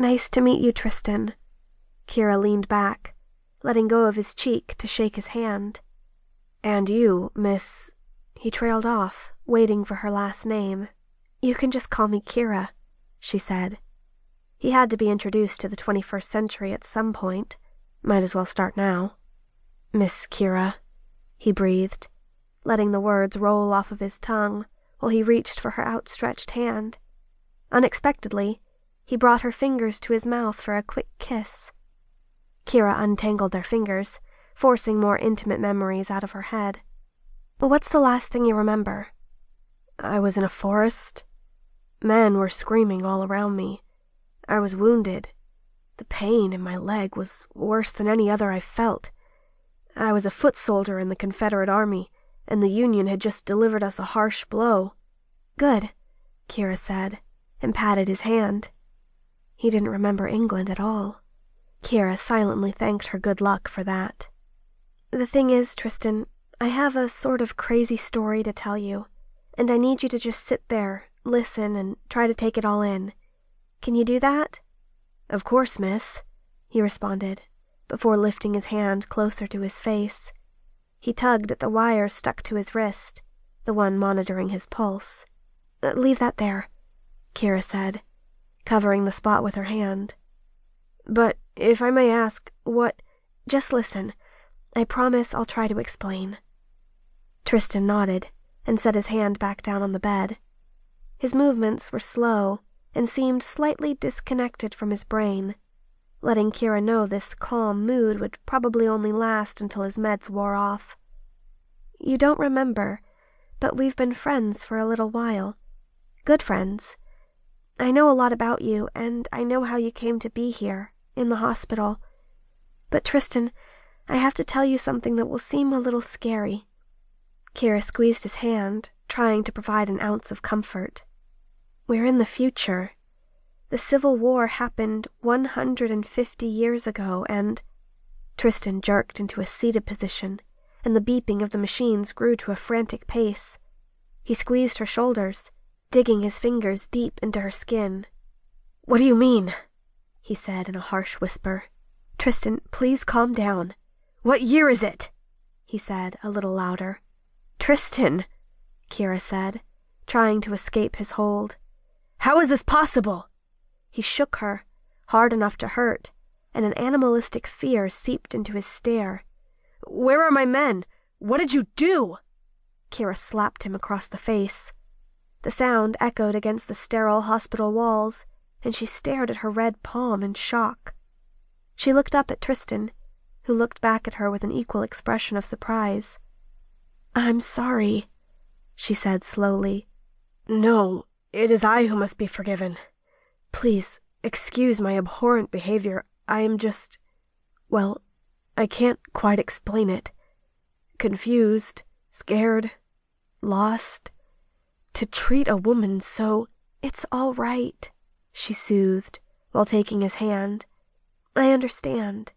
Nice to meet you, Tristan. Kira leaned back, letting go of his cheek to shake his hand. And you, Miss... He trailed off, waiting for her last name. You can just call me Kira, she said. He had to be introduced to the 21st century at some point. Might as well start now. Miss Kira, he breathed, letting the words roll off of his tongue while he reached for her outstretched hand. Unexpectedly, he brought her fingers to his mouth for a quick kiss. Kira untangled their fingers, forcing more intimate memories out of her head. But what's the last thing you remember? I was in a forest. Men were screaming all around me. I was wounded. The pain in my leg was worse than any other I've felt. I was a foot soldier in the Confederate Army, and the Union had just delivered us a harsh blow. Good, Kira said, and patted his hand. He didn't remember England at all. Kira silently thanked her good luck for that. The thing is, Tristan, I have a sort of crazy story to tell you, and I need you to just sit there, listen, and try to take it all in. Can you do that? Of course, miss, he responded, before lifting his hand closer to his face. He tugged at the wire stuck to his wrist, the one monitoring his pulse. Leave that there, Kira said, covering the spot with her hand. But, if I may ask, what... Just listen. I promise I'll try to explain. Tristan nodded and set his hand back down on the bed. His movements were slow and seemed slightly disconnected from his brain, letting Kira know this calm mood would probably only last until his meds wore off. You don't remember, but we've been friends for a little while. Good friends. I know a lot about you, and I know how you came to be here, in the hospital. But Tristan, I have to tell you something that will seem a little scary. Kira squeezed his hand, trying to provide an ounce of comfort. We're in the future. The Civil War happened 150 years ago, and... Tristan jerked into a seated position, and the beeping of the machines grew to a frantic pace. He squeezed her shoulders, digging his fingers deep into her skin. What do you mean? He said in a harsh whisper. Tristan, please calm down. What year is it? He said, a little louder. Tristan, Kira said, trying to escape his hold. How is this possible? He shook her, hard enough to hurt, and an animalistic fear seeped into his stare. Where are my men? What did you do? Kira slapped him across the face. The sound echoed against the sterile hospital walls, and she stared at her red palm in shock. She looked up at Tristan, who looked back at her with an equal expression of surprise. I'm sorry, she said slowly. No, it is I who must be forgiven. Please, excuse my abhorrent behavior. I am just... well, I can't quite explain it. Confused, scared, lost. To treat a woman so... It's all right, she soothed, while taking his hand. I understand.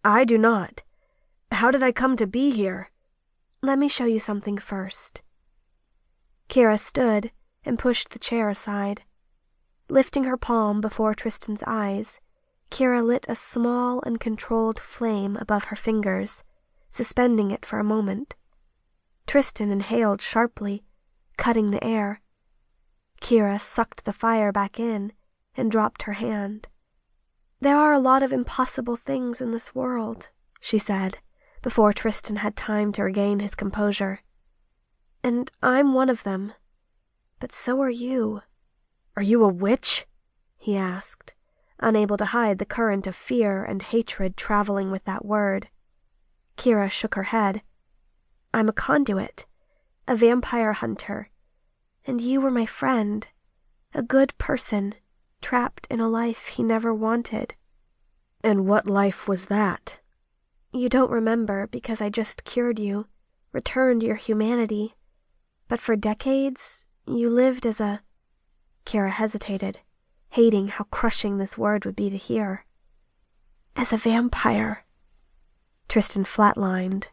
I do not. How did I come to be here? Let me show you something first. Kira stood and pushed the chair aside. Lifting her palm before Tristan's eyes, Kira lit a small and controlled flame above her fingers, suspending it for a moment. Tristan inhaled sharply, cutting the air. Kira sucked the fire back in and dropped her hand. There are a lot of impossible things in this world, she said, before Tristan had time to regain his composure. And I'm one of them. But so are you. Are you a witch? He asked, unable to hide the current of fear and hatred traveling with that word. Kira shook her head. I'm a conduit, a vampire hunter, and you were my friend, a good person, trapped in a life he never wanted. And what life was that? You don't remember because I just cured you, returned your humanity. But for decades, you lived as a... Kira hesitated, hating how crushing this word would be to hear. As a vampire. Tristan flatlined,